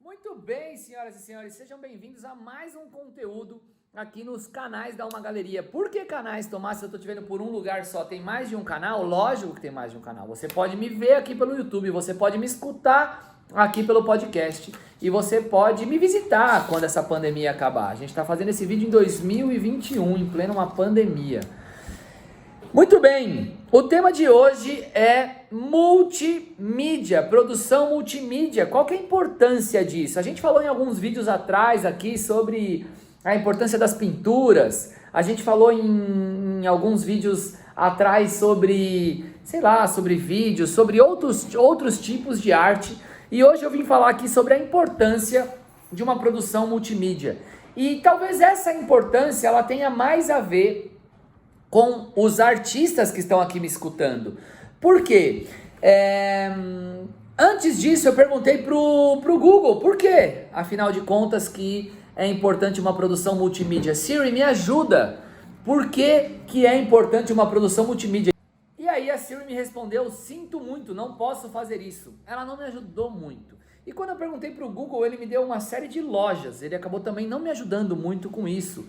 Muito bem, senhoras e senhores, sejam bem-vindos a mais um conteúdo aqui nos canais da Uma Galeria. Por que canais, Tomás? Se eu tô te vendo por um lugar só, tem mais de um canal? Lógico que tem mais de um canal. Você pode me ver aqui pelo YouTube, você pode me escutar aqui pelo podcast e você pode me visitar quando essa pandemia acabar. A gente tá fazendo esse vídeo em 2021, em plena uma pandemia. Muito bem, o tema de hoje é multimídia, produção multimídia. Qual que é a importância disso? A gente falou em alguns vídeos atrás aqui sobre a importância das pinturas. A gente falou em alguns vídeos atrás sobre, sei lá, sobre vídeos, sobre outros tipos de arte. E hoje eu vim falar aqui sobre a importância de uma produção multimídia. E talvez essa importância ela tenha mais a ver com os artistas que estão aqui me escutando. Por quê? Antes disso eu perguntei pro Google, por quê? Afinal de contas que é importante uma produção multimídia. Siri, me ajuda. Por que é importante uma produção multimídia? E aí a Siri me respondeu, sinto muito, não posso fazer isso. Ela não me ajudou muito. E quando eu perguntei pro Google, ele me deu uma série de lojas. Ele acabou também não me ajudando muito com isso.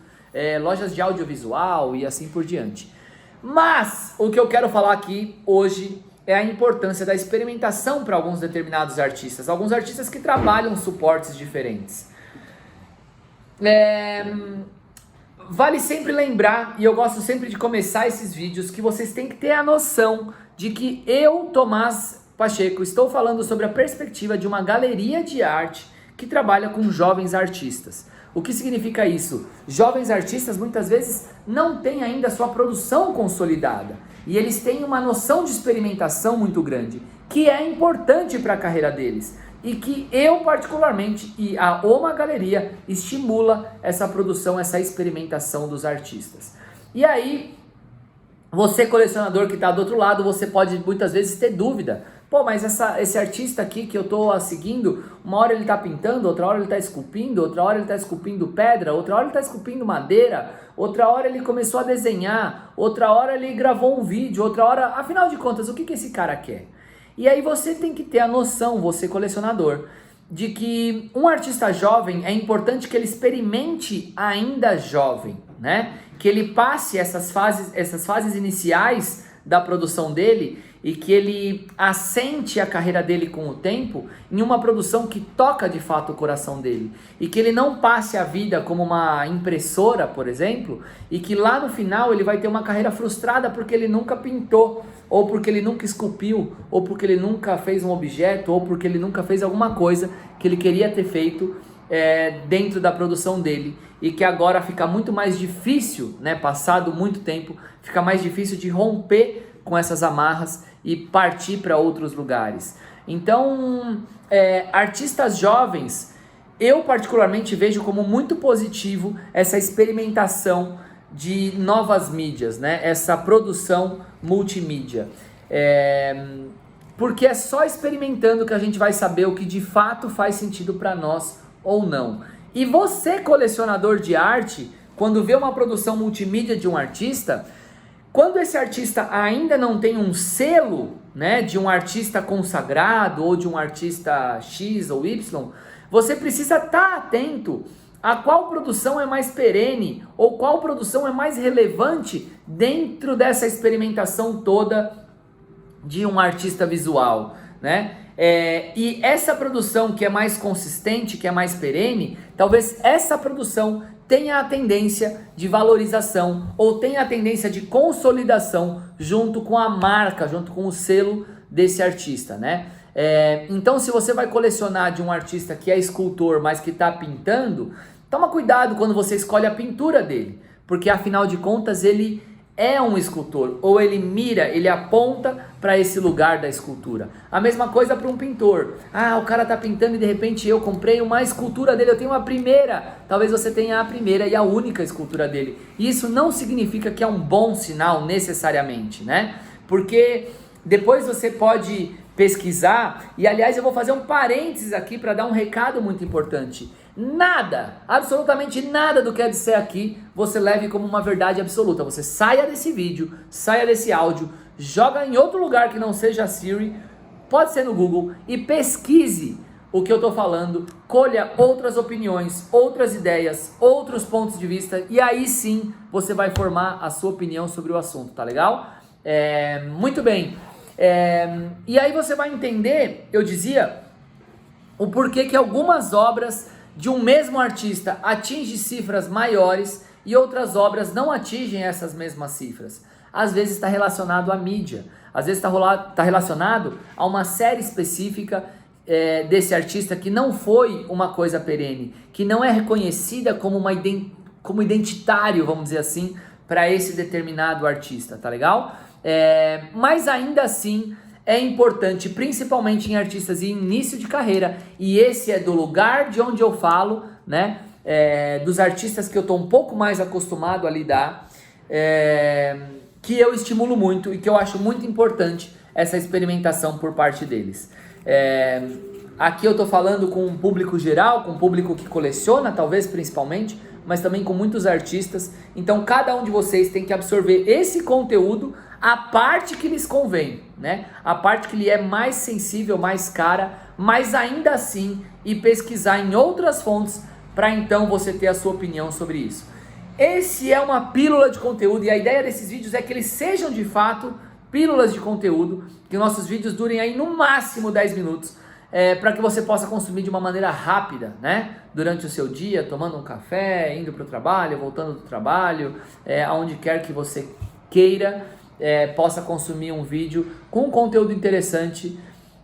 Lojas de audiovisual e assim por diante. Mas o que eu quero falar aqui hoje é a importância da experimentação para alguns determinados artistas. Alguns artistas que trabalham suportes diferentes. Vale sempre lembrar, e eu gosto sempre de começar esses vídeos, que vocês têm que ter a noção de que eu, Tomás Pacheco, estou falando sobre a perspectiva de uma galeria de arte que trabalha com jovens artistas. O que significa isso? Jovens artistas muitas vezes não têm ainda a sua produção consolidada e eles têm uma noção de experimentação muito grande, que é importante para a carreira deles e que eu particularmente e a Uma Galeria estimula essa produção, essa experimentação dos artistas. E aí, você colecionador que está do outro lado, você pode muitas vezes ter dúvida. Pô, mas esse artista aqui que eu tô seguindo, uma hora ele tá pintando, outra hora ele tá esculpindo, outra hora ele tá esculpindo pedra, outra hora ele tá esculpindo madeira, outra hora ele começou a desenhar, outra hora ele gravou um vídeo, outra hora... Afinal de contas, o que esse cara quer? E aí você tem que ter a noção, você colecionador, de que um artista jovem é importante que ele experimente ainda jovem, né? Que ele passe essas fases iniciais da produção dele e que ele assente a carreira dele com o tempo em uma produção que toca de fato o coração dele e que ele não passe a vida como uma impressora, por exemplo, e que lá no final ele vai ter uma carreira frustrada porque ele nunca pintou, ou porque ele nunca esculpiu, ou porque ele nunca fez um objeto, ou porque ele nunca fez alguma coisa que ele queria ter feito dentro da produção dele e que agora fica muito mais difícil, né, passado muito tempo, fica mais difícil de romper com essas amarras e partir para outros lugares. Então, artistas jovens, eu particularmente vejo como muito positivo essa experimentação de novas mídias, né? Essa produção multimídia. Porque é só experimentando que a gente vai saber o que de fato faz sentido para nós ou não. E você, colecionador de arte, quando vê uma produção multimídia de um artista, quando esse artista ainda não tem um selo, né, de um artista consagrado ou de um artista X ou Y, você precisa estar atento a qual produção é mais perene ou qual produção é mais relevante dentro dessa experimentação toda de um artista visual, né? E essa produção que é mais consistente, que é mais perene, talvez essa produção tenha a tendência de valorização ou tenha a tendência de consolidação junto com a marca, junto com o selo desse artista, né? Então, se você vai colecionar de um artista que é escultor, mas que está pintando, toma cuidado quando você escolhe a pintura dele, porque afinal de contas ele é um escultor, ou ele mira, ele aponta para esse lugar da escultura. A mesma coisa para um pintor. O cara tá pintando e de repente eu comprei uma escultura dele, eu tenho a primeira. Talvez você tenha a primeira e a única escultura dele. Isso não significa que é um bom sinal necessariamente, né? Porque depois você pode pesquisar, e aliás eu vou fazer um parênteses aqui para dar um recado muito importante. Nada, absolutamente nada do que eu disser aqui, você leve como uma verdade absoluta. Você saia desse vídeo, saia desse áudio, joga em outro lugar que não seja a Siri, pode ser no Google, e pesquise o que eu tô falando, colha outras opiniões, outras ideias, outros pontos de vista, e aí sim você vai formar a sua opinião sobre o assunto, tá legal? Muito bem. E aí você vai entender, eu dizia, o porquê que algumas obras de um mesmo artista atingem cifras maiores e outras obras não atingem essas mesmas cifras. Às vezes está relacionado à mídia, às vezes está relacionado a uma série específica desse artista que não foi uma coisa perene, que não é reconhecida como como identitário, vamos dizer assim, para esse determinado artista, tá legal? Mas ainda assim é importante, principalmente em artistas em início de carreira, e esse é do lugar de onde eu falo, né? Dos artistas que eu estou um pouco mais acostumado a lidar, que eu estimulo muito e que eu acho muito importante essa experimentação por parte deles. Aqui eu estou falando com um público geral, com um público que coleciona, talvez principalmente, mas também com muitos artistas. Então cada um de vocês tem que absorver esse conteúdo, a parte que lhes convém, né? A parte que lhe é mais sensível, mais cara, mas ainda assim e pesquisar em outras fontes para então você ter a sua opinião sobre isso. Esse é uma pílula de conteúdo e a ideia desses vídeos é que eles sejam de fato pílulas de conteúdo, que nossos vídeos durem aí no máximo 10 minutos, para que você possa consumir de uma maneira rápida, né? Durante o seu dia, tomando um café, indo para o trabalho, voltando do trabalho, aonde quer que você queira, possa consumir um vídeo com conteúdo interessante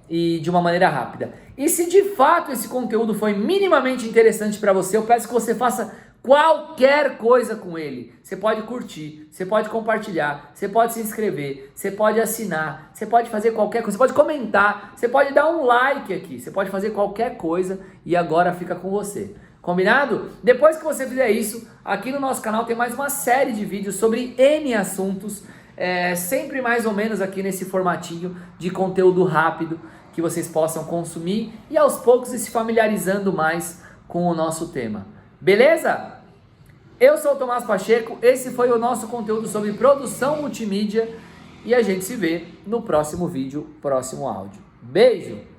e de uma maneira rápida. E se de fato esse conteúdo foi minimamente interessante para você, eu peço que você faça qualquer coisa com ele. Você pode curtir, você pode compartilhar, você pode se inscrever, você pode assinar, você pode fazer qualquer coisa, você pode comentar, você pode dar um like aqui, você pode fazer qualquer coisa e agora fica com você. Combinado? Depois que você fizer isso, aqui no nosso canal tem mais uma série de vídeos sobre N assuntos, sempre mais ou menos aqui nesse formatinho de conteúdo rápido que vocês possam consumir e aos poucos ir se familiarizando mais com o nosso tema. Beleza? Eu sou o Tomás Pacheco, esse foi o nosso conteúdo sobre produção multimídia e a gente se vê no próximo vídeo, próximo áudio. Beijo!